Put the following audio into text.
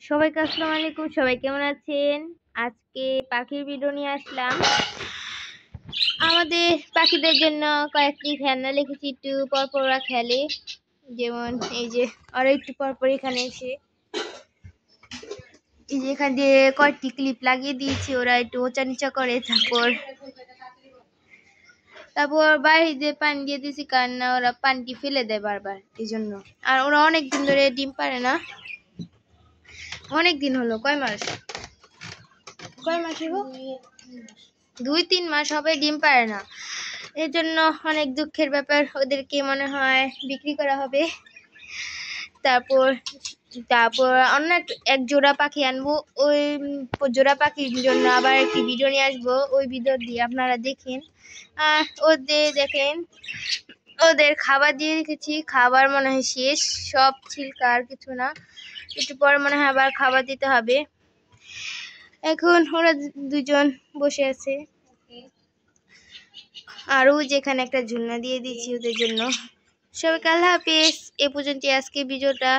সবাইকে আসসালামু আলাইকুম। সবাই কেমন আছেন? আজকে পাখির ভিডিও নিয়ে আসলাম। আমাদের পাখিদের জন্য কয়েকটি খেলনা লিখেছি, একটু পরপর ওরা খেলে। যেমন এই যে ওরা একটু পরপর এখানে এসে এই যে এখান দিয়ে কয়েকটি ক্লিপ লাগিয়ে দিয়েছি, ওরা একটু ওচা নিচা করে। তারপর বাইরে দিয়ে পানি দিয়ে দিয়েছি, কারণ না ওরা পানিটি ফেলে দেয় বারবার, এই জন্য। আর ওরা অনেক দিন ধরে ডিম পারে না, অনেক দিন হলো। কয় মাস হলো? 2-3 মাস হবে ডিম পারে না। এর জন্য অনেক দুঃখের ব্যাপার, ওদেরকে মনে হয় বিক্রি করা হবে। তারপর তারপর অন্য এক জোড়া পাখি আনবো, ওই জোড়া পাখির জন্য আবার একটি ভিডিও নিয়ে আসবো, ওই ভিডিও দিয়ে আপনারা দেখেন। আর ওদের দেখেন, ওদের খাবার দিয়ে রেখেছি, খাবার মনে হয় শেষ, সব ছিলকা, আর কিছু না। একটু পরে মনে হয় আবার খাবার দিতে হবে। এখন ওরা দুজন বসে আছে, আরও যেখানে একটা ঝুলনা দিয়ে দিয়েছি ওদের জন্য। সবাইকে আল্লাহ হাফেজ। এ পর্যন্ত আজকে ভিডিওটা।